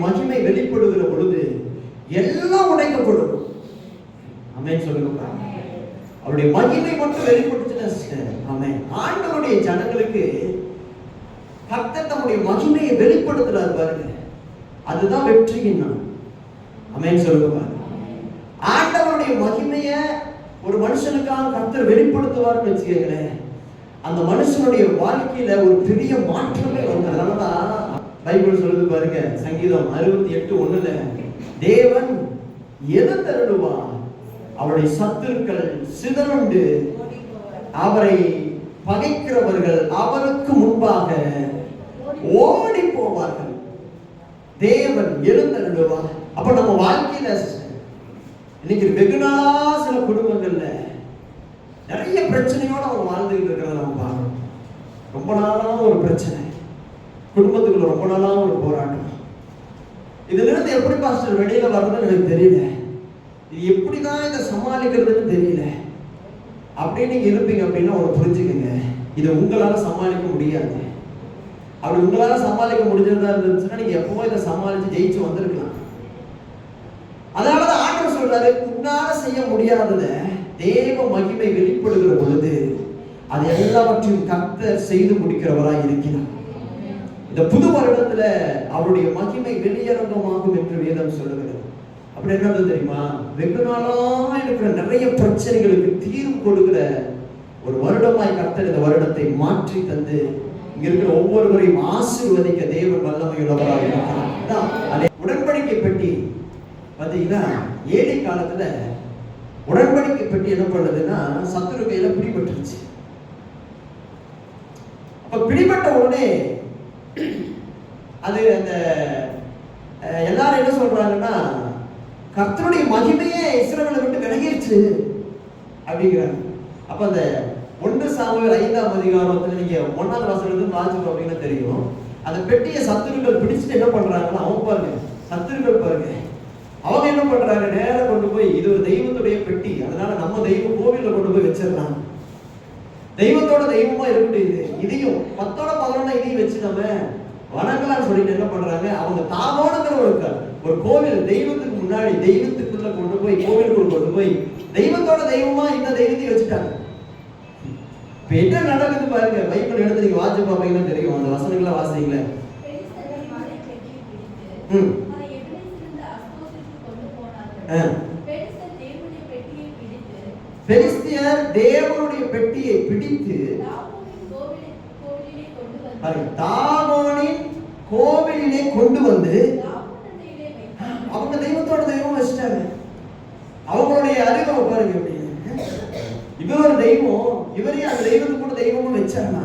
மகிமை வெளிப்படுகிற பொழுது எல்லாம் உடைக்கப்படும். ஆமென் சொல்லுங்க. அவருடைய மகிமை மட்டும் வெளிப்படுத்துச்சுன்னா ஆமென். ஆண்டவருடைய ஜனங்களுக்கு கர்த்தர் தம்முடைய மகிமையை வெளிப்படுத்துறார் பாருங்க, அதுதான் வெற்றியின் நாள். ஆமென் சொல்லுங்க. ஆண்டவருடைய மகிமையை ஒரு மனுஷனுக்காக கர்த்தர் வெளிப்படுத்துவார்னு வச்சுக்கீங்களேன், அந்த மனுஷனுடைய வாழ்க்கையில ஒரு பெரிய மாற்றமே வரும். அதனாலதான் பைபிள் சொல்லுது பாருங்க, சங்கீதம் 68:1, தேவன் எதை தருடுவார்? அவருடைய சத்துருக்கள் சிதறுண்டு அவரை பகைக்கிறவர்கள் அவருக்கு முன்பாக ஓடி போவார்கள். தேவன் எழுந்தருடுவார். அப்ப நம்ம வாழ்க்கையில இன்னைக்கு வெகு நாளா சில குடும்பங்கள்ல நிறைய பிரச்சனையோட அவங்க வாழ்ந்துகிட்டு இருக்கிறத நம்ம பார்க்கணும். ரொம்ப நாளா ஒரு பிரச்சனை, குடும்பத்துக்குள்ள ரொம்ப நாளா ஒரு போராட்டம். இதுல இருந்து எப்படி பாஸ்டர் வெளியில வர்றதுன்னு எனக்கு தெரியல, இது எப்படிதான் இதை சமாளிக்கிறதுன்னு தெரியல அப்படின்னு நீங்க இருப்பீங்க அப்படின்னா ஒரு புரிஞ்சுக்கங்க, இதை உங்களால சமாளிக்க முடியாது. அப்படி உங்களால சமாளிக்க முடிஞ்சதா இருந்துச்சுன்னா நீங்க எப்பவும் இதை சமாளிச்சு ஜெயிச்சு வந்திருக்கலாம். அதனாலதான் ஆண்டவர் சொல்றாரு, உன்னால செய்ய முடியாதத தேவ மகிமை வெளிப்படுகிற பொழுது அது எல்லாவற்றையும் கர்த்தர் செய்து முடிக்கிறவராய் இருக்கிறார். இந்த புது வருடத்துல அவருடைய மகிமை வெளியரங்கமாகும் என்று வேதம் சொல்லுகிறது. அப்படி என்னது தெரியுமா? வெகு நாளா இருக்கிற நிறைய பிரச்சனைகளுக்கு தீர்வு கொடுக்கிற ஒரு வருடமாய் கர்த்தர் இந்த வருடத்தை மாற்றி தந்து இங்க இருக்கிற ஒவ்வொருவரையும் ஆசீர்வதிக்க தேவன் வல்லமையுள்ளவராக இருக்கிறார். உடன்படிக்கை பெட்டி பாத்தீங்கன்னா, ஏழை காலத்துல உடன்படிக்கை பெட்டி என்ன பண்ணுதுன்னா சத்துரு கையில பிடிபட்டுருச்சு. அப்ப பிடிபட்ட உடனே அது அந்த எல்லாரும் என்ன சொல்றாங்கன்னா, கர்த்தருடைய மகிமையே இஸ்ரவேலை விட்டு விலகிருச்சு அப்படிங்கிறாங்க. அப்ப அந்த 1 சாமுவேல் 5ஆம் அதிகாரத்துல நீங்க 1ஆவது வசனத்துல வாசிச்சோம் அப்படின்னா தெரியும், அந்த பெட்டியை சத்துருக்கள் பிடிச்சிட்டு என்ன பண்றாங்கன்னா, அவங்க பாருங்க, சத்துருக்கள் பாருங்க, அவங்க என்ன பண்றாங்க, நேரம் கொண்டு போய் இது ஒரு தெய்வத்துடைய பெட்டி, அதனால நம்ம தெய்வ கோவில்ல கொண்டு போய் வச்சிடலாம், தெய்வத்தோட தெய்வமா இருக்கட்டும், இதையும் 10-11 இதையும் வச்சு நம்ம வணங்கலாம்னு சொல்லிட்டு என்ன பண்றாங்க, அவங்க தாமோனுங்கிற ஒரு கோவில் தெய்வத்துக்கு முன்னாடி தெய்வத்துக்குள்ள கொண்டு போய் கோவிலுக்குள்ள கொண்டு போய் தெய்வத்தோட தெய்வமா இந்த தெய்வத்தையும் வச்சுட்டாங்க. இப்ப என்ன நடக்குது பாருங்க, பைபிள் எடுத்து நீங்க வாசிச்சு பாப்பீங்கன்னா தெரியும், அந்த வசனங்களை வாசிங்களேன். பெலிஸ்தியர் தேவனுடைய பெட்டியை பிடித்து தாகோனின் கோவிலிலே கொண்டு வந்து அவங்க தெய்வத்தோட தெய்வம் வச்சுட்டாங்க. அவங்களுடைய அறிவை பாருங்க, இவர் ஒரு தெய்வம், இவரையும் அந்த தெய்வத்துக்கு கூட தெய்வமும் வச்சாங்க.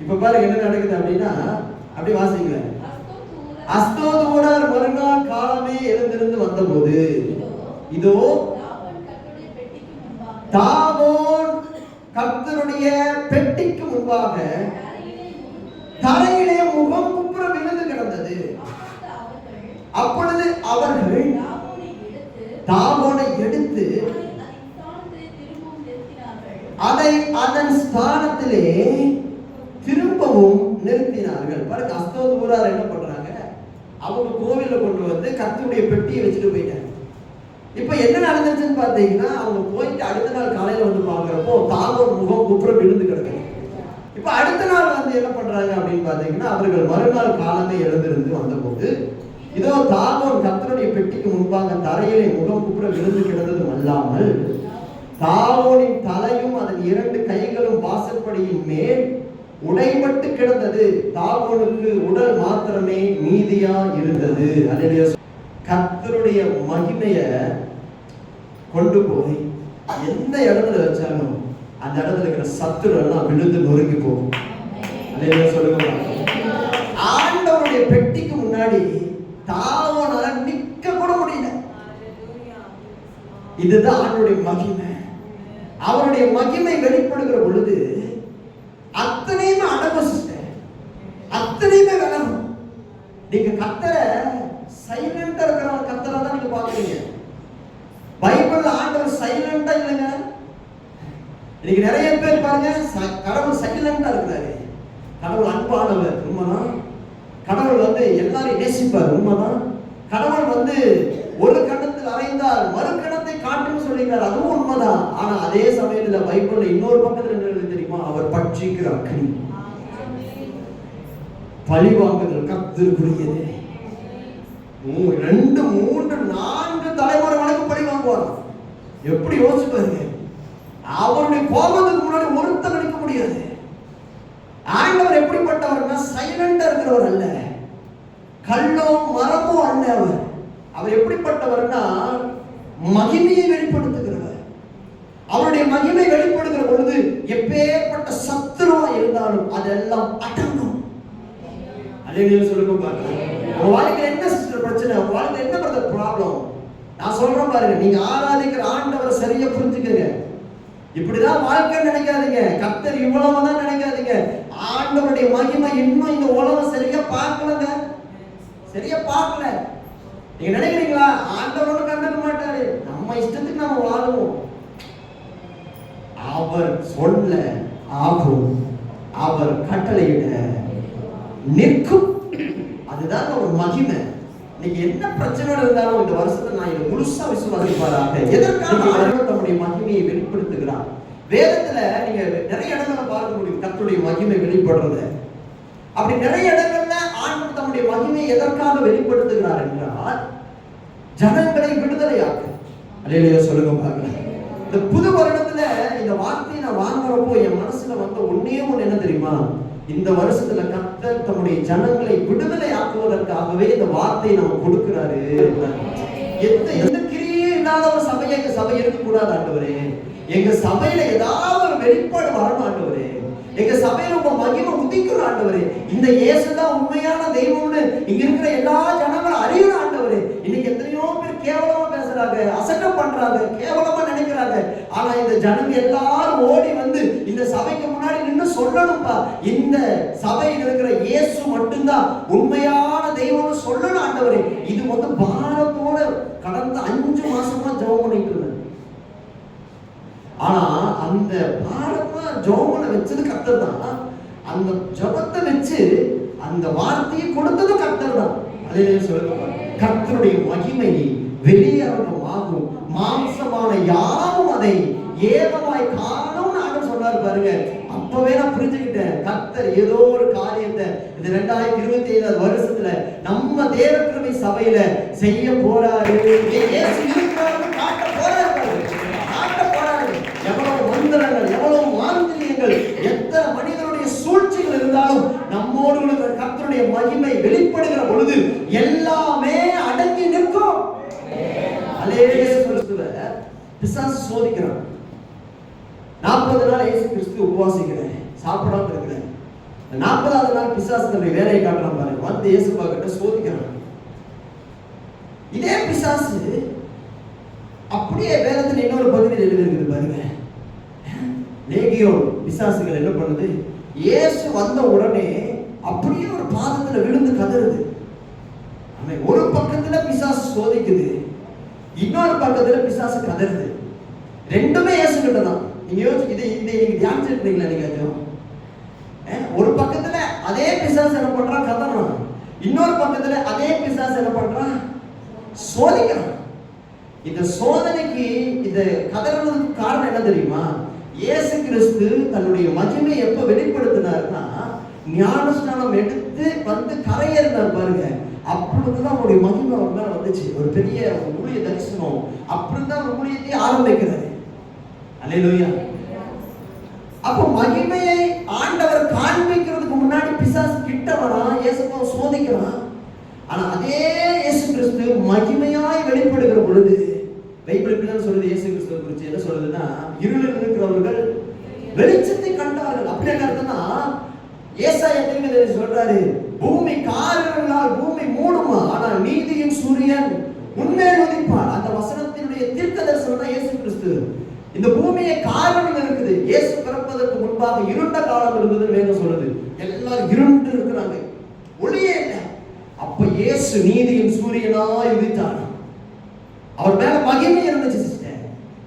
இப்ப பாருங்க என்ன நடக்குது அப்படின்னா, அப்படி வாசிக்கல, அஸ்தோதூரார் மறுநாள் காலமே எழுந்திருந்து வந்தபோது இதோ தாகோன் கர்த்தருடைய பெட்டிக்கு முன்பாக தரையிலே முகம் குப்புற விழுந்து கிடந்தது. அப்பொழுது அவர்கள் தாகோனை எடுத்து அதை அதன் ஸ்தானத்திலே திரும்பவும் நிறுத்தினார்கள். பாருங்க, அஸ்தோதூரார் என்ன பண்றாங்க, அவங்க கோவில கொண்டு வந்து கர்த்தருடைய பெட்டியை வச்சுட்டு போயிட்டாங்க. இப்ப என்ன நடந்துச்சுன்னு பாத்தீங்கன்னா, அவங்க போயிட்டு அடுத்த நாள் காலையில வந்து பாக்குறப்போ தாகோன் முகம் குப்புற விழுந்து கிடக்கு. இப்ப அடுத்த நாள் வந்து என்ன பண்றாங்க அப்படின்னு பாத்தீங்கன்னா, அவர்கள் மறுநாள் காலமே எழுந்திருந்து வந்தபோது இதோ தாகோன் கர்த்தருடைய பெட்டிக்கு முன்பாக தரையிலே முகம் குப்புற விழுந்து கிடந்ததும் அல்லாமல் தாகோனின் தலையும் அதன் 2 கைகளும் வாசற்படியின் மேல் உடைபட்டு கிடந்தது. தாகோனுக்கு உடல் மாத்திரமே மீதியா இருந்தது. கர்த்தருடைய மகிமைய கொண்டு போய் எந்த இடத்துல வச்சாலும் அந்த இடத்துல இருக்கிற சத்துரு எல்லாம் விழுந்து நொறுங்கி போகும். சொல்லுங்க, ஆண்டவருடைய பெட்டிக்கு முன்னாடி தாகோனால நிக்க கூட முடியல. இதுதான் ஆண்டவருடைய மகிமை. அவருடைய மகிமை வெளிப்படுகிற பொழுது அத்தனையுமே அடங்கும் சிஸ்டர், அத்தனையுமே விலகும். நீங்க கர்த்தரை சைலண்டா இருக்கிற கர்த்தரை தான் நீங்க பாக்குறீங்க. பைபிள்ல ஆண்டவர் சைலண்டா இல்லைங்க. இன்னைக்கு நிறைய பேர் பாருங்க, கடவுள் சைலண்டா இருக்கிறாரு, கடவுள் அன்பானவர், கடவுள் வந்து எல்லாரையும் நேசிப்பார், உண்மைதான். கடவுள் வந்து ஒரு கணத்தில் அறைந்தால் மறு கணத்தை காட்டுன்னு சொல்லியிருக்காரு, அதுவும் உண்மைதான். ஆனா அதே சமயத்துல பைபிள்ல இன்னொரு பக்கத்துல என்ன எழுதி தெரியுமா? அவர் பட்சிக்கிற அக்னி, பழி வாங்குதல் கர்த்தருக்குரியது. 2, 3, 4 தலைமுறை வரைக்கும் பழி வாங்குவார். எப்படி யோசிச்சு பாருங்க. அவருடைய கோபத்துக்கு முன்னாடி ஒருத்தர் நிற்க முடியாது. ஆண்டவர் எப்படிப்பட்டவர்னா சைலண்டா இருக்கிறவர் அல்ல, கல்லோ மரமோ அல்ல. அவர் எப்படிப்பட்டவர்னா மகிமையை வெளிப்படுத்துகிறவர். அவருடைய மகிமை வெளிப்படுகிற பொழுது எப்பேற்பட்ட சத்துருவா இருந்தாலும் அதெல்லாம் அடங்கும். அல்லேலூயா சொல்லுங்க பாருங்க. உங்க வாழ்க்கையில என்ன சிஸ்டர் பிரச்சனை, உங்க வாழ்க்கையில என்ன பிரதர் ப்ராப்ளம், நான் சொல்றேன் பாருங்க. நீங்க ஆராதிக்கிற ஆண்டவரை சரியா புரிஞ்சுக்கங்க. இப்படிதான் வாழ்க்கை நினைக்காதீங்க, கர்த்தர் இவ்வளவுதான் நினைக்காதீங்க. ஆண்டவருடைய மகிமை இன்னும் இந்த உலகம் சரியா பார்க்கலங்க, சரியா பார்க்கல. நீங்க நினைக்கிறீங்களா ஆண்டவரோட கண்டுக்க மாட்டாரு, நம்ம இஷ்டத்துக்கு நம்ம வாழுவோம். அவர் சொல்ல ஆகும், அவர் கட்டளையிட நிற்கும். அதுதான் ஒரு மகிமை. நீங்க என்ன பிரச்சனை இருந்தாலும் இந்த வருஷத்துல நான் இதை முழுசா விசுவாசிப்பாராக. எதற்காக ஆண்டவர் தம்முடைய மகிமையை வெளிப்படுத்துகிறார்? வேதத்துல நீங்க நிறைய இடங்களை பார்க்க முடியும் கர்த்தருடைய மகிமை வெளிப்படுறது. அப்படி நிறைய இடங்கள்ல ஆண்டவர் தம்முடைய மகிமையை எதற்காக வெளிப்படுத்துகிறார் என்றால் ஜனங்களை விடுதலையாக்க. அல்லேலூயா சொல்லுங்க பாருங்க. இந்த புது வருடத்துல இந்த வார்த்தையை நான் வாங்குறப்போ என் மனசுல வந்த ஒன்னே ஒண்ணு என்ன தெரியுமா? இந்த வருஷத்துல கர்த்தர் தம்முடைய ஜனங்களை விடுதலை ஆக்குவதற்காகவே இந்த வார்த்தையை நம்ம கொடுக்கிறாரு. எந்த கிரியே இல்லாத ஒரு சபையை எங்க சபை இருக்கக்கூடாது ஆண்டவரே. எங்க சபையில ஏதாவது ஒரு வெளிப்பாடு வரணும் ஆண்டவரே. எங்க சபையில உங்க மகிமை உதிக்கணும் ஆண்டவரே. இந்த இயேசுதான் உண்மையான தெய்வம்னு இங்க இருக்கிற எல்லா ஜனங்களும் அறியணும் ஆண்டவரே. இன்னைக்கு எத்தனையோ பேர் கேவலமா பேசுறாங்க, அசட்டம் பண்றாங்க, கேவலமா நினைக்கிறாங்க. ஆனா இந்த ஜனங்க எல்லாரும் ஓடி வந்து இந்த சபைக்கு முன்னாடி நின்று சொல்லணும்பா, இந்த சபையில் இருக்கிற இயேசு மட்டும்தான் உண்மையான தெய்வம்னு சொல்லணும் ஆண்டவரே. இது வந்து பாரத்தோட கடந்த 5 மாசமா ஜெபம் பண்ணிட்டு இருந்தேன். ஆனா அந்த பாரமா ஜெபம் வச்சது கர்த்தர் தான். அந்த ஜெபத்தை வச்சு அந்த வார்த்தையை கொடுத்தது கர்த்தர் தான். அதே சொல்லுங்க, கர்த்தருடைய மகிமை வெளியரங்கமாகும், மாம்சமான யாரும் அதை ஏகமாய் காணும்னு ஆண்டவர் சொன்னார் பாருங்க. அப்பவே நான் புரிஞ்சுக்கிட்டேன், கர்த்தர் ஏதோ ஒரு காரியத்தை இந்த 2025 வருஷத்துல நம்ம தேவக்கிருபை சபையில செய்ய போறாரு. இயேசு இருக்கிறாரு, காட்ட போறாரு, காட்ட போறாரு. எவ்வளவு மந்திரங்கள், எவ்வளவு மாந்திரியங்கள், எத்தனை மனிதனுடைய சூழ்ச்சிகள் இருந்தாலும் நம்மோடு இருக்கிற கர்த்தருடைய மகிமை வெளிப்படுகிற பொழுது எல்லாமே அடங்கி நிற்கும். பிசாசு சோதிக்கிறான். 40 நாள் இயேசு கிறிஸ்து உபவாசிக்கிறார், சாப்பிடாம இருக்கிறார். 40வது நாள் பிசாசு தன்னுடைய வேலையை காட்டுறான் பாருங்க. வந்து இயேசு கிட்ட சோதிக்கிறான். இதே பிசாசு அப்படியே வேதத்தில் இன்னொரு பகுதியில் எழுதியிருக்குது பாருங்க. லேகியோன் பிசாசுகள் என்ன பண்ணுது? இயேசு வந்த உடனே அப்படியே ஒரு பாதத்துல விழுந்து கதறுது. ஒரு பக்கத்துல பிசாசு சோதிக்குது, இன்னொரு பக்கத்துல பிசாசு கதறுது. ரெண்டுமே இயேசு கிட்ட தான். நீங்க யோசிச்சு இதை நீங்க தியானிச்சிருக்கீங்களா? நீங்க ஒரு பக்கத்துல அதே பிசாசு என்ன பண்றான்? கதறான். இன்னொரு பக்கத்துல அதே பிசாசு என்ன பண்றான்? சோதிக்கிறான். இந்த சோதனைக்கு இந்த கதறதுக்கு காரணம் என்ன தெரியுமா? இயேசு கிறிஸ்து தன்னுடைய மகிமை எப்ப வெளிப்படுத்தினார்னா, ஞானஸ்நானம் எடுத்து வந்து கரையேறினார் பாருங்க. அப்பொழுதுதான் அவருடைய மகிமை அவர் மேல வந்துச்சு. ஒரு பெரிய ஊழிய தரிசனம். அப்படிதான் ஒரு ஊழியத்தை ஆரம்பிக்கிறாரு. அல்லேலூயா. அப்போ மகிமையை ஆண்டவர் காண்பிக்கிறதுக்கு முன்னாடி பிசாசு கிட்ட வரான், இயேசுவை சோதிக்கிறான். ஆனா அதே இயேசு கிறிஸ்து மகிமையாய் வெளிப்படுகிற பொழுது பைபிள் இப்படிதான் சொல்லுது. இயேசு கிறிஸ்துவை குறித்து என்ன சொல்லுதுன்னா, இருளில் இருக்கிறவர்கள் வெளிச்சத்தை கண்டார்கள். அப்படி என்ன அர்த்தம்னா, ஏசாயா தீர்க்கதரிசி சொல்றாரு, பூமி காரிருளால் பூமி மூடுமா, ஆனால் நீதியின் சூரியன் உன்மேல் உதிப்பார். அந்த வசனத்தினுடைய தீர்க்க தரிசனம் தான் இயேசு கிறிஸ்து. இந்த பூமியை காரிருள் இருக்குது. இயேசு பிறப்பதற்கு முன்பாக இருண்ட காலம் இருந்ததுன்னு வேதம் சொல்லுது. எல்லாரும் இருண்டு இருக்கிறாங்க, ஒளியே இல்லை. அப்ப இயேசு நீதியின் சூரியனாய் உதித்தார். அவர் மேல மகிமை இருந்துச்சு சிஸ்டர்.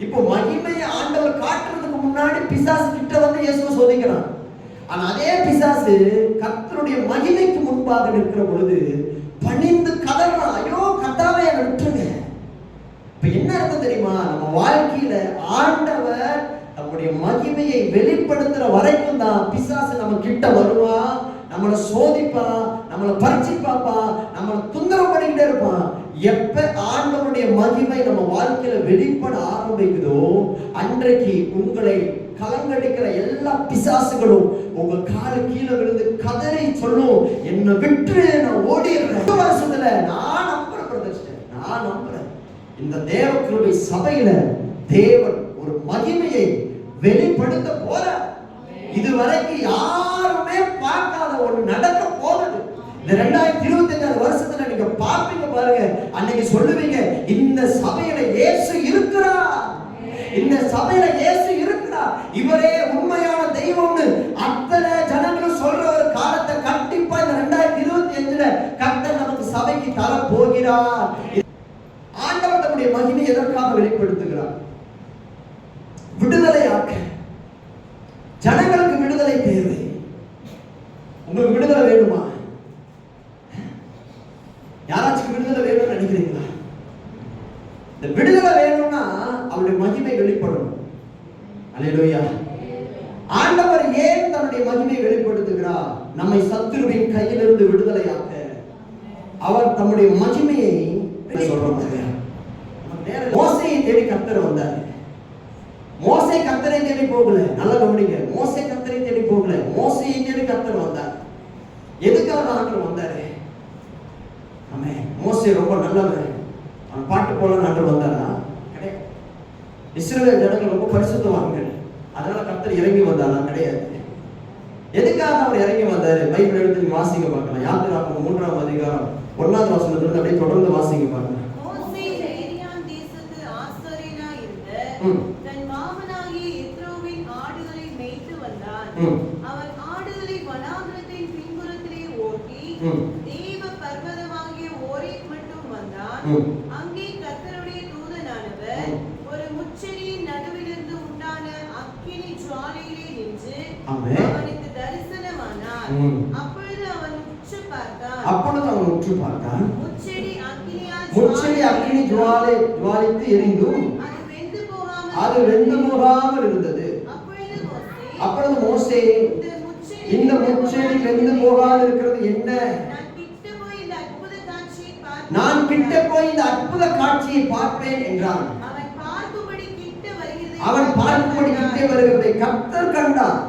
இப்போ மகிமையை ஆண்டவர் காட்டுறதுக்கு முன்னாடி பிசாசு கிட்ட வந்து இயேசுவை சோதிக்கிறான். ஆனா அதே பிசாசு கர்த்தருடைய மகிமைக்கு முன்பாக நிற்கிற பொழுது பணிந்து கதறான், ஐயோ கர்த்தாவே என்னை விட்டுருங்க. இப்ப என்ன அர்த்தம் தெரியுமா? நம்ம வாழ்க்கையில ஆண்டவர் நம்முடைய மகிமையை வெளிப்படுத்துற வரைக்கும் தான் பிசாசு நம்ம கிட்ட வருவான், நம்மளை சோதிப்பான், நம்மளை பறிச்சு பார்ப்பான், நம்மளை தொந்தரவு பண்ணிக்கிட்டே இருப்பான். எப்ப ஆண்டவருடைய மகிமை நம்ம வாழ்க்கையில வெளிப்பட ஆரம்பிக்குதோ அன்றைக்கு உங்களை கலங்கடிக்கிற எல்லா பிசாசுகளும் உங்க காலு கீழே விழுந்து கதறி சொல்லும், என்னை விட்டு நான் ஓடிடுறேன். வருஷத்துல நான் நம்புறேன் இந்த தேவ கிருபை சபையில தேவன் ஒரு மகிமையை வெளிப்படுத்த போற. இதுவரைக்கும் யாருமே பார்க்காத ஒன்று நடக்க போகுது. இந்த 2025 வருஷத்துல நீங்க பார்ப்பீங்க பாருங்க. அன்னைக்கு சொல்லுவீங்க, இந்த சபையில இயேசு இருக்கிறார், இந்த சபையில இயேசு இருக்கிறார், இவரே உண்மையான தெய்வம்னு அத்தனை ஜனங்களும் சொல்ற ஒரு காலத்தை கண்டிப்பா இந்த 2025ல கர்த்தர் நமக்கு சபைக்கு தர போகிறார். ஆண்டவர் தம்முடைய மகிமை எதற்காக வெளிப்படுத்துகிறார்? விடுதலையாக்க. ஜனங்களுக்கு விடுதலை தேவை. உங்களுக்கு விடுதலை வேணுமா? யாராச்சும் விடுதலை வேணும்னு நினைக்கிறீங்களா? இந்த விடுதலை வேணும்னா அவருடைய மகிமை வெளிப்படணும். அல்லேலூயா. ஆண்டவர் ஏன் தன்னுடைய மகிமையை வெளிப்படுத்துகிறார்? நம்மை சத்துருவின் கையிலிருந்து விடுதலையாக்க அவர் தம்முடைய மகிமையை சொல்றாங்க. மோசேயை தேடி கர்த்தர் வந்தார். மோசே கர்த்தரை தேடி போகல. நல்லா கவனிங்க, மோசே கர்த்தரை தேடி போகல, மோசேயை தேடி கர்த்தர் வந்தார். எதுக்காக ஆண்டவர் வந்தாரு? ஆமென். மோசே ரொம்ப நல்லவன், அவன் பாட்டு போல ஆண்டவர் வந்தாரா? கிடையாது. இஸ்ரவேல் ஜனங்கள் ரொம்ப பரிசுத்தவான்கள், அதனால கர்த்தர் இறங்கி வந்தாரா? கிடையாது. எதுக்காக அவர் இறங்கி வந்தாரு? பைபிள் எடுத்து வாசிங்க பார்க்கலாம். யாத்திராகமம் 3ஆம் அதிகாரம் 1ஆவது வசனத்திலிருந்து அப்படியே தொடர்ந்து வாசிங்க பார்க்கலாம். மோசே ஏரியான் தேசத்து ஆசாரியனாய் இருந்த தன் மாமனாகிய எத்ரோவின் ஆடுகளை மேய்த்து வந்தான். அவன் ஆடுகளை வனாந்திரத்தின் பின்புறத்திலே ஓட்டி தேவ பர்வதமாகிய ஓரேப் மட்டும் வந்தான். அங்கே கர்த்தருடைய தூதனானவர் ஒரு முச்செடியின் நடுவிலிருந்து உண்டான அக்கினி ஜுவாலையிலே நின்று அவனுக்கு தரிசனமானார். அப்பொழுது அவன் உற்று பார்த்தான். முச்செடி அக்கினி ஜுவாலித்து எரிந்தும் அது வெந்து போகாமல் இருந்தது. அப்பொழுது மோசே, இந்த முச்செடி வெந்து போகாமல் இருக்கிறது என்ன? நான் கிட்ட போய் இந்த அற்புத காட்சியை பார்ப்பேன் என்றான். அவன் பார்க்கும்படி கிட்டே வருகிறதை கர்த்தர் கண்டார்.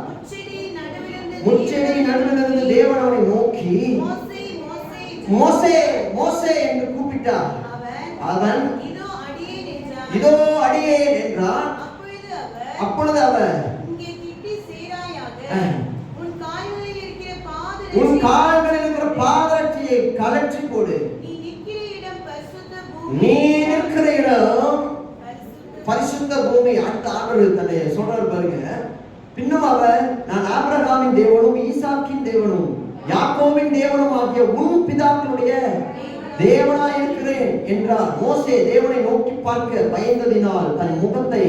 முச்செடி நடுவிலிருந்து தேவன் அவனை நோக்கி மோசே மோசே என்று கூப்பிட்டார். அவன் இதோ அடியேன் என்றான். அப்பொழுது அவர் உன் கால்களில் இருக்கிற பாதரட்சியை கழற்றி போடு, நீ இருக்கிற இடம் பரிசுத்த பூமி. அடுத்த ஆண்டவர் தன்னை சொல்றாரு பாருங்க. பின்னும் அவர், நான் ஆபிரகாமின் தேவனும் ஈசாக்கின் தேவனும் யாக்கோபின் தேவனும் ஆகிய உன் பிதாக்களுடைய தேவனாய் இருக்கிறேன் என்றார். மோசே தேவனை நோக்கி பார்க்க பயந்ததினால் தன் முகத்தை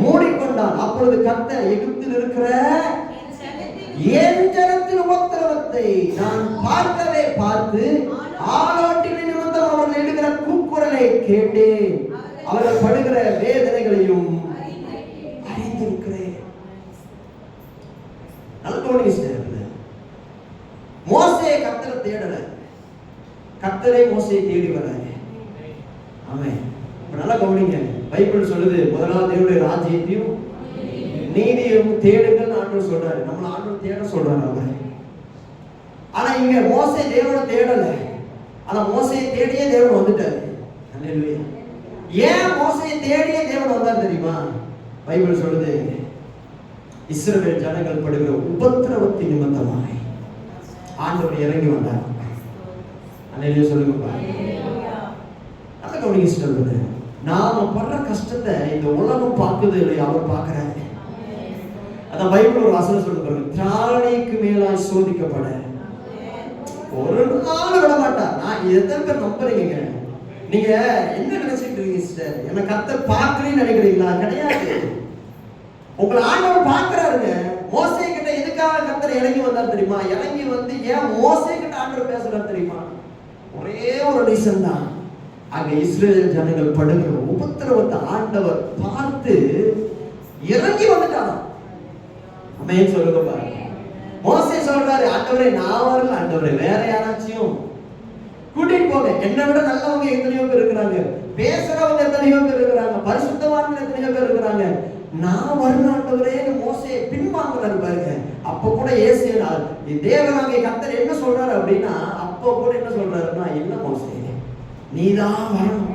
மூடிக்கொண்டான். அப்பொழுது கர்த்தர், எகிப்தில் இருக்கிற என் ஜனத்தின் உபத்திரவத்தை நான் பார்க்கவே பார்த்து ஆலோட்டிகளின் நிமித்தம் அவர்கள் எழுகிற கூக்குரலை கேட்டேன், அவர்கள் படுகிற வேதனைகளையும் அறிந்திருக்கிறேன். மோசே கர்த்தரை தேடல, கர்த்தரை மோசையை தேடி வராங்க. ஆமென். நல்லா கவனிங்க, பைபிள் சொல்லுது, முதலாவது தேவனுடைய ராஜ்யத்தையும் நீதியும் தேடுங்கள் ஆண்டவர் சொல்றாரு. நம்மள ஆண்டவர் தேட சொல்றாரு அவர். ஆனா இங்க மோசே தேவனை தேடல, ஆனா மோசையை தேடியே தேவன் வந்துட்டாரு. அல்லேலூயா. ஏன் மோசையை தேடியே தேவன் வந்தார் தெரியுமா? பைபிள் சொல்லுது, இஸ்ரவேல் ஜனங்கள் படுகிற உபத்திரவத்தின் நிமித்தமாய் ஆண்டவர் இறங்கி வந்தார். அல்லேலூயா சொல்லுங்க. அதை கவனிங்க சிஸ்டர். நாம படுற கஷ்டத்தை இந்த உலகம் பார்க்குது இல்லையா, அவர் பார்க்கிறாரு. அதான் பைபிள் ஒரு வசனம் சொல்லுது பாருங்க, திராணிக்கு மேலாய் சோதிக்கப்பட ஒரு நாள் விட மாட்டார். நான் எத்தனை பேர் நம்புறீங்க? நீங்க என்ன நினைச்சிட்டு இருக்கீங்க சிஸ்டர்? என்ன கர்த்தர் பார்க்கறேன்னு நினைக்கிறீங்களா? கிடையாது. உங்களை ஆண்டவர் பார்க்கிறாருங்க. மோசே கிட்ட எதுக்காக கர்த்தர் இறங்கி வந்தார் தெரியுமா? இறங்கி வந்து ஏன் மோசே கிட்ட ஆண்டவர் பேசுறார் தெரியுமா? ஒரே ஒரு ரீசன் தான். அங்க இஸ்ரவேல் ஜனங்கள் படுகிற உபத்திரவத்தை ஆண்டவர் பார்த்து இறங்கி வந்துட்டாராம். ஆமென் சொல்லுங்க பாருங்க. மோசே சொல்றாரு, ஆண்டவரே நான் வரல, ஆண்டவரே வேற யாராச்சும் கூட்டிட்டு போங்க. என்னை விட நல்லவங்க எத்தனையோ பேர் இருக்கிறாங்க, பேசுறவங்க எத்தனையோ பேர் இருக்கிறாங்க, பரிசுத்தவான்கள் எத்தனையோ பேர் இருக்கிறாங்க, நான் வரல ஆண்டவரே. மோசே பின்வாங்குறாரு பாருங்க. அப்ப கூட தேவனாகிய கர்த்தர் என்ன சொல்றாரு அப்படின்னா, அப்ப கூட என்ன சொல்றாருன்னா, இல்ல மோசே நீதான் வரணும்.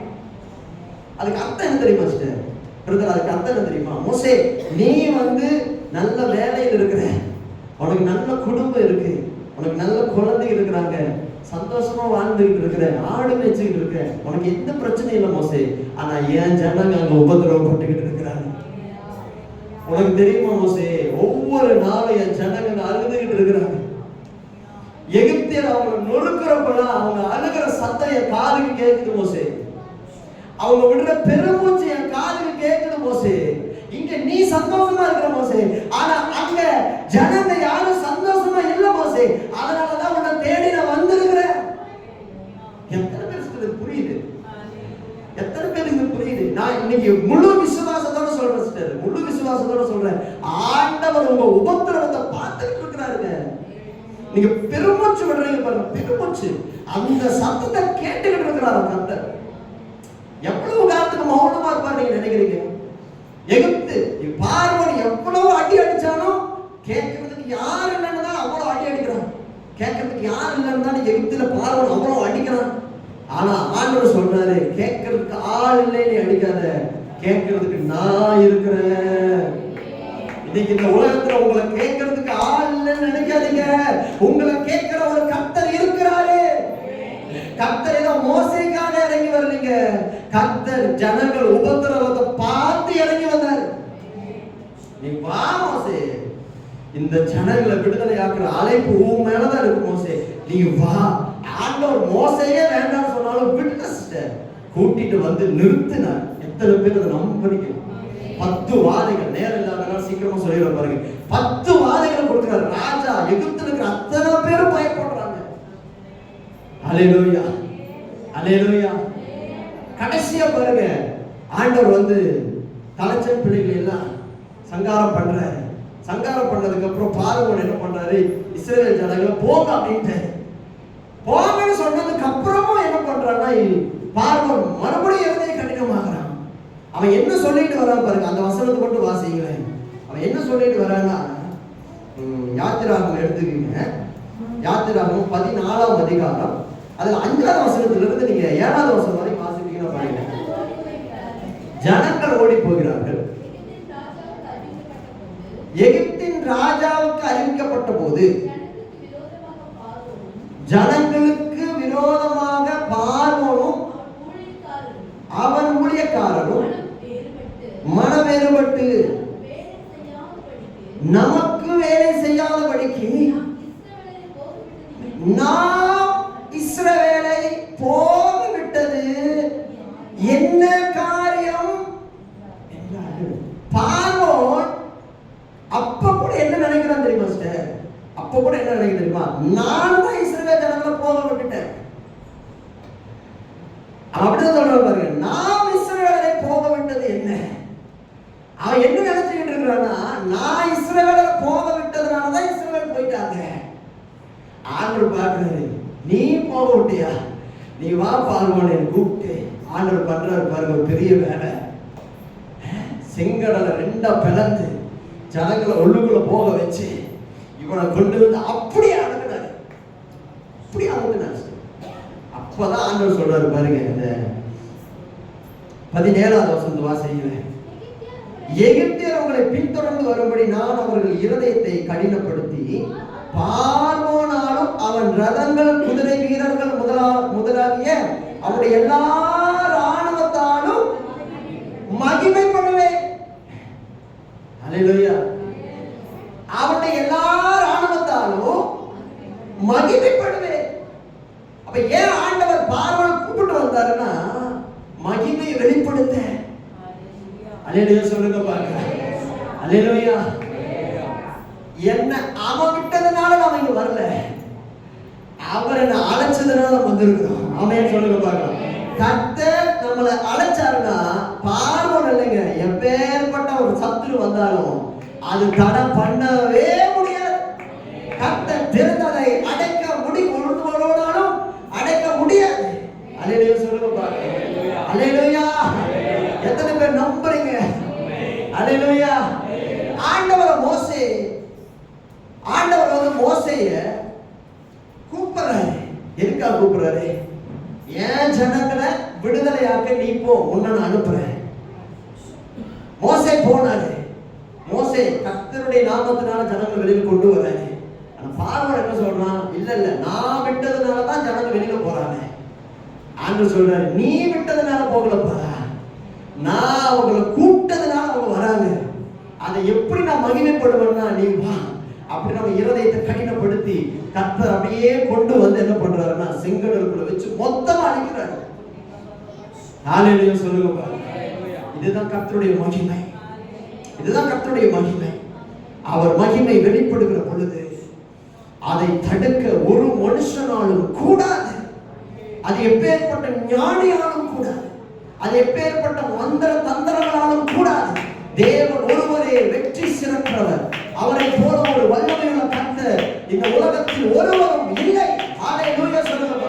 அதுக்கு அர்த்தம் என்ன தெரியுமா சிஸ்டர் பிரதர்? அதுக்கு அர்த்தம் என்ன தெரியுமா? மோசே நீ வந்து நல்ல வேலையில் இருக்கிற, உனக்கு நல்ல குடும்பம் இருக்கு, உனக்கு நல்ல குழந்தைங்க இருக்கிறாங்க, சந்தோஷமா வாழ்ந்துகிட்டு இருக்கிற, ஆடு மேய்ச்சிக்கிட்டு இருக்க, உனக்கு எந்த பிரச்சனையும் இல்லை மோசே. ஆனா ஏன் ஜனங்க அங்க உபதிரவப்பட்டுக்கிட்டு இருக்கிறாங்க. உனக்கு தெரியுமா மோசே, ஒவ்வொரு நாளும் என் ஜனங்க அழுதுகிட்டு இருக்கிறாங்க. எகிப்தியர் அவங்க நொறுக்கிறப்பெல்லாம் அவங்க அழுகிற சத்தம் என் காதுக்கு கேட்குது மோசே. அவங்க விடுற பெருமூச்சு என் காதுக்கு கேட்குது மோசே. இங்க நீ சந்தோஷமா இருக்கிற மோசே, ஆனா அங்க ஜனங்க யாரும் சந்தோஷமா இல்ல மோசே. அதனாலதான் உன்னை தேடி நான் வந்திருக்கிறேன். எத்தனை பேருக்கு புரியுது? எத்தனை பேருக்கு புரியுது? நான் இன்னைக்கு முழு விசுவாசத்தோட சொல்றேன் சிஸ்டர், முழு விசுவாசத்தோட சொல்றேன். ஆண்டவர் உங்க உபத்திரவத்தை பார்த்துட்டு இருக்கிறாருங்க. நீங்க பெருமூச்சு விடுறீங்க பாருங்க, பெருமூச்சு அந்த சத்தத்தை கேட்டுக்கிட்டு இருக்கிறாரு கர்த்தர். எவ்வளவு காலத்துக்கு மௌனமா இருப்பார் நீங்க நினைக்கிறீங்க? எகிப்து பார்வோன் எவ்வளவு அடி அடிச்சாலும் கேட்கறதுக்கு யார் இல்லைன்னு தான் அவ்வளவு அடி அடிக்கிறான். கேட்கறதுக்கு யார் இல்லைன்னு தான் எகிப்துல பார்வோன் அவ்வளவு அடிக்கிறான். ஆனா ஆண்டவர் சொல்றாரு, கேட்கறதுக்கு ஆள் இல்லை, நீ அடிக்காத, கேட்கறதுக்கு நான் இருக்கிறேன். இன்னைக்கு இந்த உலகத்துல உங்களை கேட்கறதுக்கு ஆள் இல்லைன்னு நினைக்காதீங்க. உங்களை கேட்கிற ஒரு கர்த்தர் இருக்கிறாரு. கர்த்தர் ஏதோ மோசேக்காக இறங்கி வரலீங்க, கர்த்தர் ஜனங்கள் உபத்திரவத்தை பார்த்து இறங்கி வந்தார். நீ வா மோசே, இந்த ஜனங்களை விடுதலை ஆக்குற அழைப்பு உன் மேலதான் இருக்கு மோசே, நீ வா. ஆண்டவர் மோசையே வேண்டாம்னு சொன்னாலும் விட்டு சிஸ்டர் கூட்டிட்டு வந்து நிறுத்தினார். எத்தனை பேர் அதை நம்ப? 10 வாதைகள், நேரம் இல்லாதனால சீக்கிரமா சொல்லிடுற பாருங்க. 10 வாதைகள் கொடுக்கிறார் ராஜா. எகிப்துல இருக்கிற அத்தனை பேரும் பயப்படுறாங்க. அல்லேலூயா, அல்லேலூயா. கடைசியா பாருங்க, ஆண்டவர் வந்து தலைச்சன் பிள்ளைகள் எல்லாம் சங்காரம் பண்றாரு. சங்காரம் பண்ணதுக்கு அப்புறம் பார்வோன் என்ன பண்றாரு, இஸ்ரவேல் ஜனங்களை போங்க அப்படின்ட்டு போங்கன்னு சொன்னதுக்கு அப்புறமும் என்ன பண்றான்னா, பார்வோன் மறுபடியும் இருந்தே கடினமாகறான். அவன் என்ன சொல்லிட்டு வரான் பாருங்க, அந்த வசனத்தை மட்டும் வாசிங்களேன். அவன் என்ன சொல்லிட்டு வரான்னா, யாத்திராகமம் எடுத்துக்கீங்க, யாத்திராகமம் 14ஆம் அதிகாரம், அதுல 5ஆவது வசனத்துல இருந்து நீங்க 7ஆவது வசனம் வரைக்கும் வாசிப்பீங்கன்னா பாருங்க. ஜனங்கள் ஓடி போகிறார்கள். எகிப்தின் ராஜாவுக்கு அறிவிக்கப்பட்ட போது ஜனங்களுக்கு விரோதமாக பார்வோனும் அவன் ஊழியக்காரரும் மனவேறுபட்டு நமக்கு வேலை செய்யாதபடிக்கு நாம் இஸ்ரவேலை போகவிட்டது என்ன காரியம்? பார்வோன் அப்ப கூட என்ன நினைக்கிறான் தெரியுமா சார்? அப்ப கூட என்ன நினைக்கிறது தெரியுமா? நான் தான் இஸ்ரவேல் ஜனங்களை போக விட்டுட்டேன். அப்படிதான் சொல்றாரு பாருங்க, நாம் இஸ்ரவேலை போக விட்டது என்ன? அவன் என்ன நினைச்சுக்கிட்டு இருக்கிறான்னா, நான் இஸ்ரவேலை போக விட்டதுனாலதான் இஸ்ரவேல் போயிட்டாங்க. ஆண்டவர் பார்க்கிறாரு, நீ போக விட்டியா? நீ வா பார்வோனே கூப்பிட்டு ஆண்டவர் பண்றாரு பாருங்க ஒரு பெரிய வேலை. செங்கடலை 2ஆ பிளந்து ஜனங்களை உள்ளுக்குள்ள போக வச்சு இவனை கொண்டு வந்து அப்படியே அடங்கினாரு, அப்படியே அடங்கினாரு. அப்பதான் ஆண்டவர் சொல்றாரு பாருங்க, இந்த 17ஆவது வசனத்தை வாசிக்கிறேன். எகிப்தியர் உங்களை பின்தொடர்ந்து வரும்படி நான் அவர்கள் இருதயத்தை கடினப்படுத்தி பார்வோனாலும் அவன் ரதங்கள் குதிரை வீரர்கள் முதலாகிய அவருடைய எல்லா ராணுவத்தாலும் மகிமைப்படுவேன். அல்லேலூயா. அவருடைய எல்லா ராணுவத்தாலும் மகிமைப்படுவேன். அப்ப ஏன் ஆண்டவர் பார்வோனை கூப்பிட்டு வந்தாருன்னா, மகிமையை வெளிப்படுத்த. அல்லேலூயா சொல்லுங்க பாருங்க. அல்லேலூயா. என்ன அவன் விட்டதுனால நான் இங்க வரல, அவர் என்ன அழைச்சதுனால வந்திருக்கிறோம். ஆமென் சொல்லுங்க பார்க்கலாம். கர்த்தர் நம்மளை அழைச்சாருன்னா பார்வோன் இல்லைங்க, எப்பேற்பட்ட ஒரு சத்துரு வந்தாலும் அது தடை பண்ணவே முடியாது. கர்த்தர் திறந்ததை அடைக்க முடிவோனாலும் அடைக்க முடியாது. அல்லேலூயா சொல்லுங்க பார்க்கலாம். அல்லேலூயா. எத்தனை பேர் நம்புறீங்க? அல்லேலூயா. ஆண்டவர் வந்து மோசேய கூப்பிடுறாரு. எதுக்காக கூப்பிடுறாரு? ஏன் ஜனங்களை விடுதலையாக்க நீ போ, உன்னை நான் அனுப்புறேன். மோசே போனாரு. மோசே கர்த்தருடைய நாமத்தினால ஜனங்களை வெளியில கொண்டு வர்றாரு. ஆனா பார்வோன் என்ன சொல்றான்? இல்ல நான் விட்டதுனாலதான் ஜனங்கள் வெளியில போறாங்க. ஆண்டவர் சொல்றாரு, நீ விட்டதுனால போகலப்பா, நான் அவங்களை கூப்பிட்டதுனால அவங்க வராங்க. அதை எப்படி நான் மகிமைப்படுவேன்னா நீ வா. அப்படி நம்ம இருதயத்தை கடினப்படுத்தி கர்த்தர் அப்படியே கொண்டு வந்து என்ன பண்றாருன்னா செங்கடலுக்குள்ள வச்சு மொத்தமா அடிக்கிறாரு. ஹல்லேலூயா சொல்லுங்க. இதுதான் கர்த்தருடைய மகிமை. இதுதான் கர்த்தருடைய மகிமை. அவர் மகிமை வெளிப்படுகிற பொழுது அதை தடுக்க ஒரு மனுஷனாலும் கூடாது. அது எப்பேற்பட்ட ஞானியாலும் கூடாது, அது எப்பேற்பட்ட மந்திர தந்திரங்களாலும் கூடாது. தேவன் ஒருவரே வெற்றி சிறந்தவர். அவரை போல ஒரு வல்லமையுள்ள கர்த்தர் இந்த உலகத்தில் ஒருவரும் இல்லை. ஹல்லேலூயா சொல்லுங்க.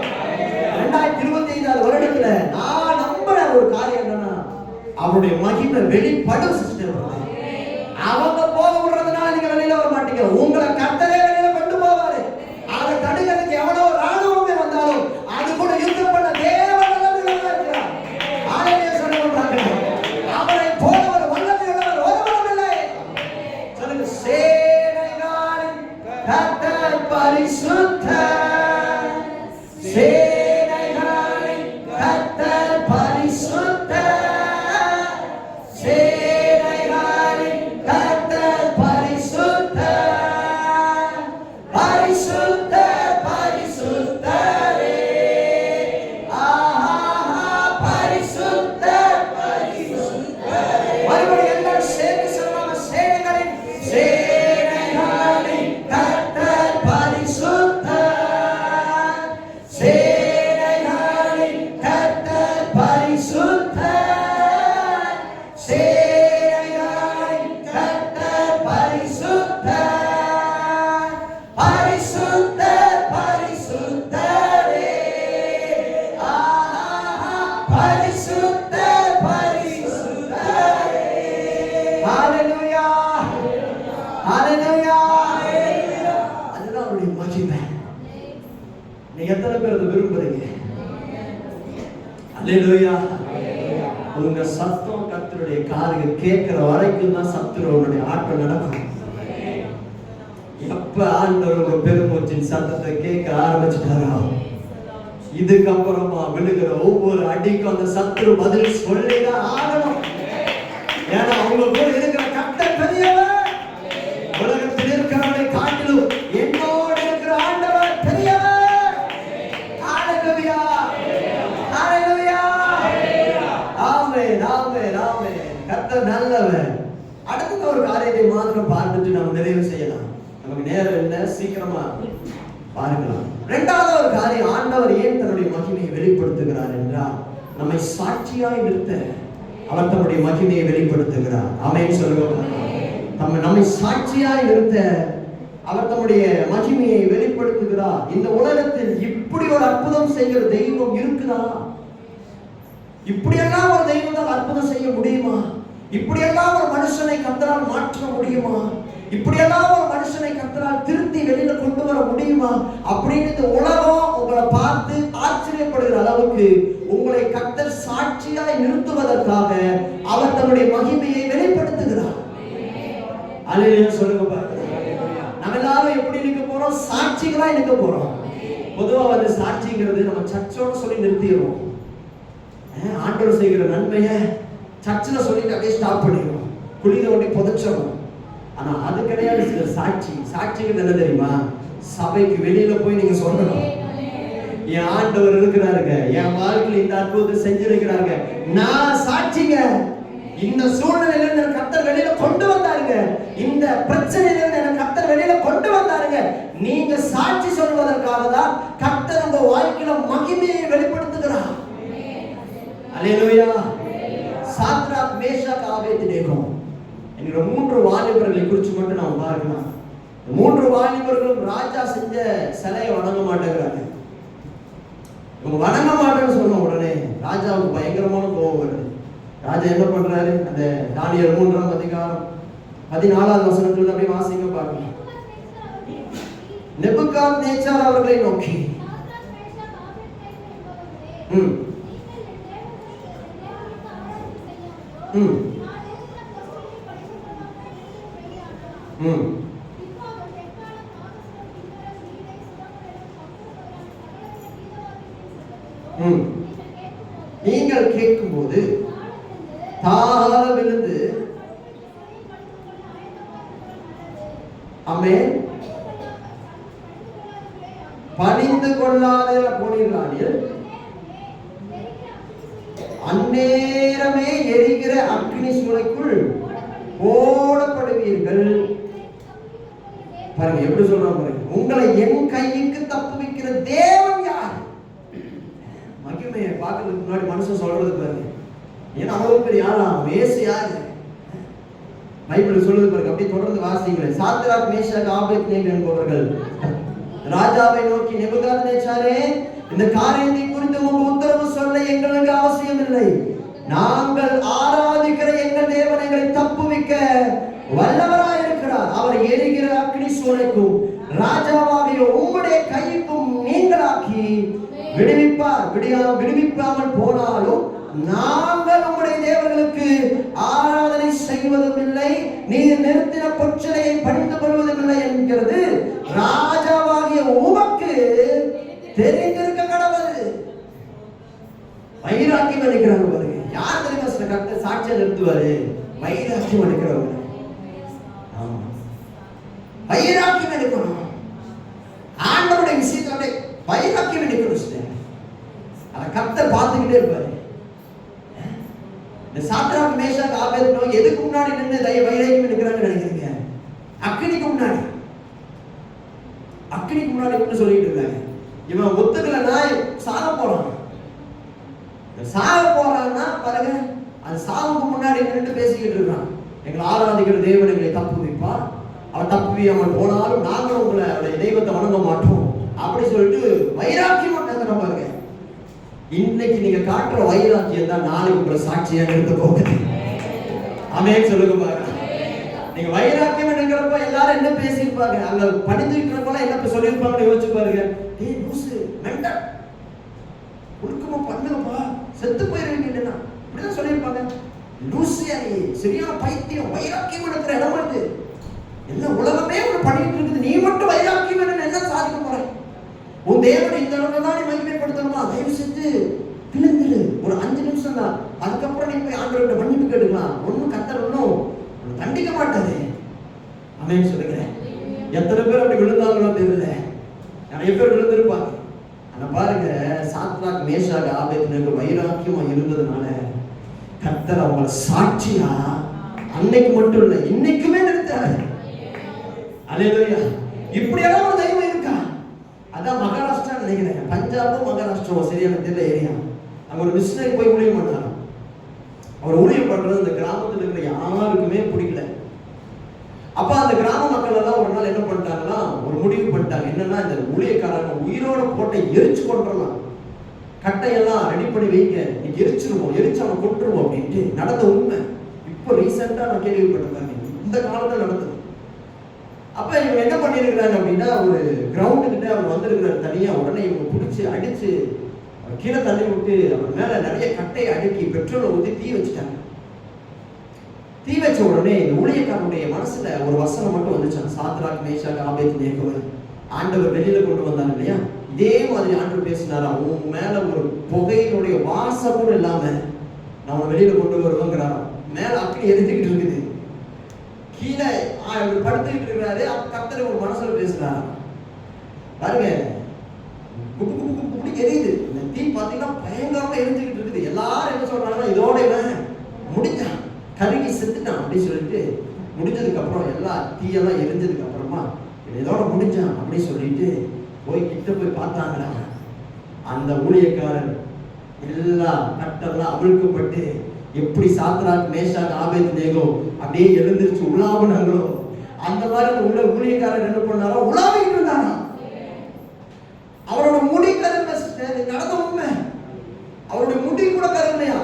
2025 வருடத்துல நான் நம்புற ஒரு காரியம் என்னன்னா அவருடைய மகிமை வெளிப்படும். சிஸ்டர், அவங்க போக விடுறதுனால நீங்க வெளியில வர மாட்டீங்க. உங்களை கர்த்தரே வெளியில கொண்டு போவாரு. அதை தடுக்கிறதுக்கு எவ்வளவு ராணுவமே வந்தாலும் அது கூட யுத்தம் பண்ண தேவன் வல்லமையுள்ளவராக இருக்கிறார். ஹல்லேலூயா சொல்லுங்க. அவரை போல ஒரு வல்லமையுள்ளவர் ஒருவரும் இல்லை. சொல்லுங்க. சேனைகளின் கர்த்தர் பரிசுத்தர், சேனைகளின் கர்த்தர் பரிசுத்தர், சேனைகளின் கர்த்தர் பரிசுத்தர், பரிசுத்தர் பரிசுத்தரே, ஆஹா பரிசுத்தர் பரிசுத்தரே. மறுபடியும் எல்லாரும் சேர்ந்து சொல்லுவாங்க. சேனைகளின் கர்த்தர் பரிசுத்தர், சேனைகளின் கர்த்தர் பரிசுத்தர், சேனைகளின் கர்த்தர் பரிசுத்தர், பரிசுத்தர் பரிசுத்தரே, ஆஹா பரிசுத்தர் பரிசுத்தரே. ஹல்லேலூயா ஹல்லேலூயா. அதுதான் அவருடைய மகிமை. நீங்க எத்தனை பேர் அதை விரும்புறீங்க? அல்லேலூயா. உங்க சத்தம் கர்த்தருடைய காதுக்கு கேட்கிற வரைக்கும் தான் சத்துருடைய ஆட்டம் நடக்கும். எப்ப ஆண்டவர் உங்க பெருமூச்சின் சத்தத்தை கேட்க ஆரம்பிச்சுட்டாரோ இதுக்கப்புறமா விழுகிற ஒவ்வொரு அடிக்கும் அந்த சத்துரு பதில் சொல்லிதான் ஆகணும். ஏன்னா அவங்க கூட இருக்கிற கர்த்தர் பெரியவர். உலகத்தில் இருக்கிறவரை காட்டிலும் என்னோடு இருக்கிற ஆண்டவர் பெரியவர். ஹல்லேலூயா ஹல்லேலூயா. ஆமென் ஆமென் ஆமென். கர்த்தர் நல்லவர். அடுத்த ஒரு காரியத்தை மாத்திரம் பார்த்துட்டு நம்ம நிறைவு செய்யலாம். நமக்கு நேரம் இல்லை, சீக்கிரமா பார்க்கலாம். இரண்டாவது ஒரு காரியம், ஆண்டவர் ஏன் தன்னுடைய மகிமையை வெளிப்படுத்துகிறார் என்றால் நம்மை சாட்சியாய் நிறுத்த அவர் தன்னுடைய மகிமையை வெளிப்படுத்துகிறார். ஆமென் சொல்லுங்க. நம்மை சாட்சியாய் நிறுத்த அவர் தம்முடைய மகிமையை வெளிப்படுத்துகிறார். இந்த உலகத்தில் இப்படி ஒரு அற்புதம் செய்கிற தெய்வம் இருக்குதா? இப்படியெல்லாம் ஒரு தெய்வத்தால் அற்புதம் செய்ய முடியுமா? இப்படியெல்லாம் ஒரு மனுஷனை கர்த்தரால் மாற்ற முடியுமா? இப்படியெல்லாம் ஒரு மனுஷனை கர்த்தரால் திருத்தி வெளியில கொண்டு வர முடியுமா அப்படின்னு இந்த உலகம் உங்களை பார்த்து ஆச்சரியப்படுகிற அளவுக்கு உங்களை கர்த்தர் சாட்சியாய் நிறுத்துவதற்காக அவர் தன்னுடைய மகிமையை வெளிப்படுத்துகிறார். அல்லேலூயா சொல்லுங்க பாருங்க. நம்ம எல்லாரும் எப்படி நிற்க போறோம்? சாட்சிகளா நிற்க போறோம். பொதுவா வந்து சாட்சிங்கிறது நம்ம சர்ச்சோட சொல்லி நிறுத்திடுவோம். ஆண்டவர் செய்கிற நன்மையை சர்ச்சில் சொல்லிட்டு அப்படியே ஸ்டாப் பண்ணிடுவோம், குளிர ஒட்டி புதைச்சிடும். ஆனா அது கிடையாது. சில சாட்சிகள் என்ன தெரியுமா? சபைக்கு வெளியில போய் நீங்க சொல்லணும், என் ஆண்டவர் இருக்கிறாருங்க, என் வாழ்க்கையில் இந்த அற்புதத்தை செஞ்சிருக்கிறாங்க, நான் சாட்சிங்க. இந்த சூழ்நிலையில இருந்து கர்த்தர் வெளியில கொண்டு வந்தாருங்க. இந்த பிரச்சனையில இருந்து கர்த்தர் வெளியில கொண்டு வந்தாருங்க. நீங்க சாட்சி சொல்வதற்காக தான் கர்த்தர் உங்க வாழ்க்கையில மகிமையை வெளிப்படுத்துகிறார். அல்லேலூயா. சாத்ராக், மேஷாக், ஆபேத்நேகோ என்கிற 3 வாலிபர்களை குறித்து மட்டும் நாம் பார்க்கலாம். 3 வாலிபர்களும் ராஜா செஞ்ச சிலையை வணங்க மாட்டேங்கிறாங்க. இவங்க வணங்க மாட்டேன்னு சொன்ன உடனே ராஜாவுக்கு பயங்கரமான கோபம் வருது. ராஜா என்ன பண்றாரு? அந்த தானியேல் 3ஆம் அதிகாரம் 14வது வசனத்துல அப்படியே வாசிங்க பார்க்கலாம். நேபுகாத்நேச்சார் அவர்களை நோக்கி நீங்கள் கேட்கும்போது தாழ விழுந்து ஆமென் பணிந்து கொள்ளாத போனீர்கள். அந்நேரமே எரிகிற அக்னி சூளைக்குள் போடப்படுவீர்கள். பாருங்க எப்படி சொல்றாங்க பாருங்க. உங்களை என் கைக்கு தப்புவிக்கிற தேவன் யார்? மகிமையை பார்க்கறதுக்கு முன்னாடி மனுஷன் சொல்றது பாருங்க. ஏன்னா அவ்வளவு பெரிய யாரா? இயேசு யாரு? பைபிள் சொல்லுது பாருங்க. அப்படியே தொடர்ந்து வாசிங்களேன். சாத்ராக், மேஷாக், ஆபேத்நேகோ என்பவர்கள் ராஜாவை நோக்கி, நேபுகாத்நேச்சாரே, இந்த காரியத்தை குறித்து உங்க உத்தரவு சொல்ல எங்களுக்கு அவசியம் இல்லை. நாங்கள் ஆராதிக்கிற எங்கள் தேவன் எங்களை தப்புவிக்க வல்லவராய் இருக்கிறார். அவர் எரிகிற அக்னி சூளைக்கும் ராஜாவாகிய உம்முடைய கைக்கும் நீங்களாக்கி விடுவிப்பார். விடுவிக்காமல் போனாலும் நாங்கள் உம்முடைய தேவர்களுக்கு ஆராதனை செய்வதும் இல்லை, நீர் நிறுத்தின பொற்சிலையை பணிந்து கொள்வதும் இல்லை என்கிறது ராஜாவாகிய உமக்கு தெரிந்திருக்க கடவுள். வைராக்கியம் அளிக்கிறாங்க பாருங்க. யார் தெரியுமா கர்த்தர் சாட்சியா நிறுத்துவாரு? வைராக்கியம் அளிக்கிறவங்க. வைராக்கியம் எடுக்கணும். ஆண்டவருடைய விஷயத்தோட வைராக்கியம் எடுக்கணும். அதை கர்த்தர் பார்த்துக்கிட்டே இருப்பாரு. இந்த சாத்ராக், மேஷாக், ஆபேத்நேகோ எதுக்கு முன்னாடி நின்று வைராக்கியம் எடுக்கிறாங்கன்னு நினைக்கிறீங்க? அக்னிக்கு முன்னாடி. அக்னிக்கு முன்னாடி சொல்லிட்டு இருக்காங்க. இவன் ஒத்துக்கலன்னா சாக போறான். சாக போறான்னா பாருங்க, அந்த சாவுக்கு முன்னாடி நின்று பேசிக்கிட்டு இருக்கான். எங்களை ஆராதிக்கிற தேவன் எங்களை தப்புவிப்பார். அவர் தப்புவியாமல் போனாலும் நாங்களும் உங்களை அவருடைய தெய்வத்தை வணங்க மாட்டோம் அப்படி சொல்லிட்டு வைராக்கியம் பண்ணுறாங்க பாருங்க. இன்னைக்கு நீங்க காட்டுற வைராக்கியம் தான் நாளைக்கு உங்களை சாட்சியா நிறுத்த போகுது. ஆமென் சொல்லுங்க பாருங்க. நீங்க வைராக்கியம் எடுக்கிறப்ப எல்லாரும் என்ன பேசியிருப்பாங்க? அங்க படித்து இருக்கிறப்பெல்லாம் என்ன சொல்லியிருப்பாங்கன்னு யோசிச்சு பாருங்க. ஏய் லூசு, மெண்டல், ஒழுக்கமா பண்ணுங்கப்பா, செத்து போயிருவீங்க இல்லைன்னா இப்படிதான் சொல்லியிருப்பாங்க. லூசியா, நீ சரியான பைத்தியம், வைராக்கியம் எடுக்கிற இடம் வருது. எல்லாம் உலகமே ஒன்று பண்ணிட்டு இருக்குது, நீ மட்டும் வைராக்கியம் என்ன சாதிக்க போற? உன் தேவனை இந்த அளவுக்கு தான் நீ மகிமைப்படுத்தணுமா? தயவு செஞ்சு பிளந்துரு. ஒரு 5 நிமிஷம் தான், அதுக்கப்புறம் நீ போய் ஆண்டவர்கிட்ட மன்னிப்பு கேட்டுக்கலாம். ஒன்றும் கர்த்தர் ஒன்றும் தண்டிக்க மாட்டாரு. ஆமென் சொல்லுகிறேன். எத்தனை பேர் அப்படி விழுந்தாங்களோ தெரியல, நிறைய பேர் விழுந்திருப்பாங்க. ஆனா பாருங்க, சாத்ராக், மேஷாக், ஆபேத்நேகோ வைராக்கியமா இருந்ததுனால கர்த்தர் அவங்கள சாட்சியா அன்னைக்கு மட்டும் இல்லை இன்னைக்குமே நிறுத்தாரு. அல்லேலூயா. இப்படியெல்லாம் ஒரு தெய்வம் இருக்கா? அதான் மகாராஷ்டிரா நினைக்கிறேன், பஞ்சாபும் மகாராஷ்டிராவும் சரியான தெரியல ஏரியா. அங்க ஒரு மிஷினரி போய் ஊழியம் பண்ணாங்க. அவர் ஊழியம் பண்றது அந்த கிராமத்தில் இருக்கிற யாருக்குமே பிடிக்கல. அப்ப அந்த கிராம மக்கள் எல்லாம் ஒரு நாள் என்ன பண்ணிட்டாங்கன்னா ஒரு முடிவு பண்ணிட்டாங்க. என்னன்னா, இந்த ஊழியக்காரங்க உயிரோட போட்டை எரிச்சு கொண்டுறலாம், கட்டையெல்லாம் ரெடி பண்ணி வைங்க, இன்னைக்கு எரிச்சிருவோம், எரிச்சு அவனை கொண்டுருவோம் அப்படின்ட்டு. நடந்த உண்மை. இப்போ ரீசெண்டா நான் கேள்விப்பட்டிருக்காங்க, இந்த காலத்துல நடந்தது. அப்ப இவங்க என்ன பண்ணிருக்கிறாங்க அப்படின்னா, ஒரு கிரவுண்டு கிட்ட அவர் வந்திருக்கிறார் தனியா. உடனே இவங்க பிடிச்சி அடிச்சு கீழே தள்ளி விட்டு அவர் மேல நிறைய கட்டையை அடுக்கி பெட்ரோலை ஊற்றி தீ வச்சுட்டாங்க. தீ வச்ச உடனே இந்த ஊழியக்காரனுடைய மனசுல ஒரு வசனம் மட்டும் வந்துச்சான். சாத்ராக், மேஷாக், ஆபேத்நேகோ ஆண்டவர் வெளியில கொண்டு வந்தாங்க இல்லையா, இதே மாதிரி ஆண்டவர் பேசினாரா, உன் மேல ஒரு புகையினுடைய வாசம் கூட இல்லாம நான் வெளியில கொண்டு வருவேங்கிறாராம். மேல அப்படி எரிஞ்சுக்கிட்டு இருக்குது, கீழே படுத்துக்கிட்டு இருக்கிறாரு. கர்த்தர் ஒரு மனசுல பேசுறாரு பாருங்க. எரியுது, தீ பாத்தீங்கன்னா பயங்கரமா எரிஞ்சுக்கிட்டு இருக்குது. எல்லாரும் என்ன சொல்றாங்கன்னா, இதோட இவன் முடிஞ்சான், அப்படின்னு சொல்லிட்டு முடிஞ்சதுக்கு அப்புறம் எல்லாம் தீயெல்லாம் எரிஞ்சதுக்கு அப்புறமா இதோட முடிஞ்சான் அப்படின்னு சொல்லிட்டு போய் கிட்ட போய் பார்த்தாங்களா, அந்த ஊழியக்காரன் எல்லாம் கட்டெல்லாம் அவிழ்க்கப்பட்டு எப்படி சாத்ராக் மேஷாக் ஆபேத்நேகோ அப்படியே எழுந்திருச்சு உலாவுனாங்களோ அந்த மாதிரி உள்ள ஊழியக்காரன் என்ன பண்ணாரோ உலாவிட்டு இருந்தாங்க. அவரோட முடி கருங்க நடந்த உண்மை. அவருடைய முடி கூட கருங்கலையா,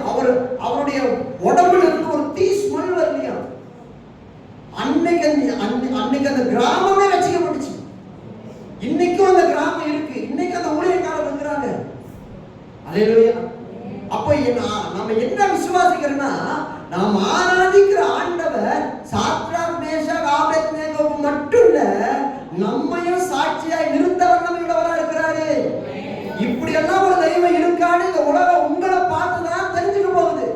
அவருடைய உடம்புல இருந்து ஒரு தீ ஸ்மெல் வரலையா. அன்னைக்கு அந்த கிராமமே ரசிக்கப்பட்டுச்சு. இன்னைக்கும் அந்த கிராமம் இருக்கு. இன்னைக்கு அந்த ஊழியக்காரர் வந்துறாங்க. அல்லேலூயா. அப்ப நாம என்ன விசுவாசிக்கிறோம்னா, நாம் ஆராதிக்கிற ஆண்டவர் சாத்ராக் மேஷாக் ஆபேத்நேகோ மட்டும் இல்ல, நம்மையும் சாட்சியாய் நிறுத்த வண்ணம் உள்ளவரா இருக்கிறாரு. இப்படி எல்லாம் ஒரு தெய்வம் இருக்கான்னு இந்த உலகம் உங்களை பார்த்துதான் தெரிஞ்சுக்க போகுது.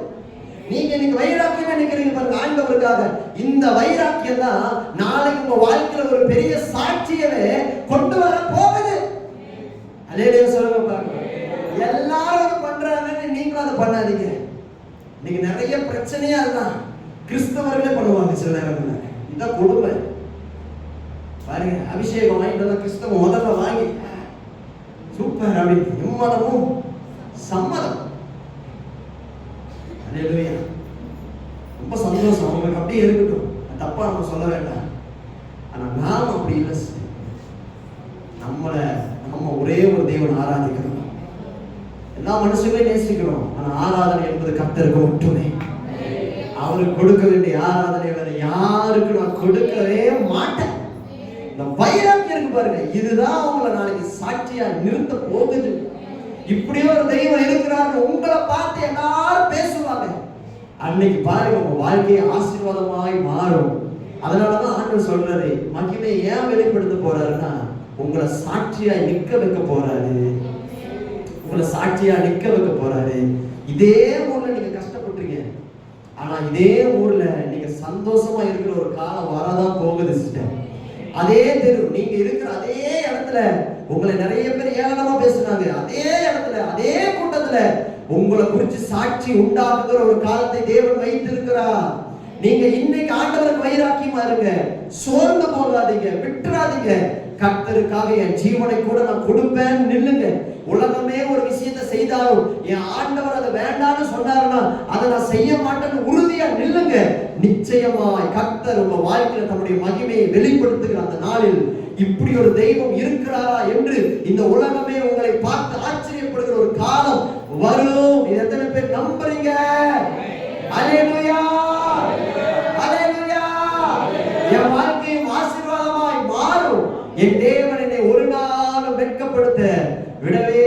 நீங்க இன்னைக்கு வைராக்கியம் நினைக்கிறீங்க பாருங்க ஆண்டவருக்காக. இந்த வைராக்கியம் தான் நாளைக்கு உங்க வாழ்க்கையில ஒரு பெரிய சாட்சியவே கொண்டு வர போகுது. அல்லேலூயா சொல்லுங்க பாருங்க. எல்லாரும் பண்றாங்கன்னு நீங்களும் அதை பண்ணாதீங்க. இன்னைக்கு நிறைய பிரச்சனையா அதுதான். கிறிஸ்தவர்களே பண்ணுவாங்க சில நேரங்கள்ல. இதான் கொடுமை பாருங்க. அபிஷேகம் வாங்கிட்டு கிறிஸ்தவ முதல்ல வாங்கி சூப்பர் அப்படின்னு நிம்மதமும் சம்மதம். அல்லேலூயா. ரொம்ப சந்தோஷம். அவங்களுக்கு அப்படியே இருக்கட்டும், தப்பா நம்ம சொல்ல வேண்டாம். ஆனா நாம அப்படி இல்லை. நம்ம ஒரே ஒரு தேவன் ஆராதிக்கிறோம். எல்லா மனுஷங்களையும் நேசிக்கிறோம். ஆனா ஆராதனை என்பது கர்த்தருக்கு மட்டுமே. அவருக்கு கொடுக்க வேண்டிய ஆராதனை வேற யாருக்கு நான் கொடுக்கவே மாட்டேன். இந்த வைராக்கியம் இருக்கு பாருங்க, இதுதான் அவங்களை நாளைக்கு சாட்சியா நிறுத்த போகுது. இப்படி ஒரு தெய்வம் இருக்கிறாங்க, உங்களை பார்த்து எல்லாரும் பேசுவாங்க. அன்னைக்கு பாருங்க உங்க வாழ்க்கையை ஆசீர்வாதமாய் மாறும். அதனாலதான் ஆண்டவர் சொல்றாரு, மகிமை ஏன் வெளிப்படுத்த போறாருன்னா உங்களை சாட்சியாய் நிற்க வைக்க போறாரு. உங்களை சாட்சியா நிற்க வைக்க போறாரு. இதே ஊர்ல நீங்க கஷ்டப்பட்டீங்க, ஆனா இதே ஊர்ல நீங்க சந்தோஷமா இருக்கிற ஒரு காலம் வரதான் போகுது சிஸ்டர். அதே தெரு நீங்க இருக்கிற அதே இடத்துல உங்களை நிறைய பேர் ஏளனமா பேசுறாங்க. அதே இடத்துல அதே கூட்டத்துல உங்களை குறித்து சாட்சி உண்டாக்குகிற ஒரு காலத்தை தேவன் வைத்திருக்கிறார். நீங்க இன்னைக்கு ஆண்டவருக்கு வைராக்கியமா இருங்க. சோர்ந்து போகாதீங்க, விட்டுறாதீங்க. கர்த்தருக்காக என் ஜீவனை கூட நான் கொடுப்பேன் நில்லுங்க. உலகமே ஒரு விஷயத்தை செய்தாலும் என் ஆண்டவர் அதை வேண்டாம்னு சொன்னாருன்னா அதை நான் செய்ய மாட்டேன்னு உறுதியா நில்லுங்க. நிச்சயமாய் கர்த்தர் உங்க வாழ்க்கையில தன்னுடைய மகிமையை வெளிப்படுத்துகிற அந்த நாளில் இப்படி ஒரு தெய்வம் இருக்கிறாரா என்று இந்த உலகமே உங்களை பார்த்து ஆச்சரியப்படுகிற ஒரு காலம் வரும். எத்தனை பேர் நம்புறீங்க? அல்லேலூயா, அல்லேலூயா. என் வாழ்க்கையும் ஆசீர்வாதமாய் மாறும். என் தேவன் என்னை ஒரு நாளும் வெட்கப்படுத்த விடவே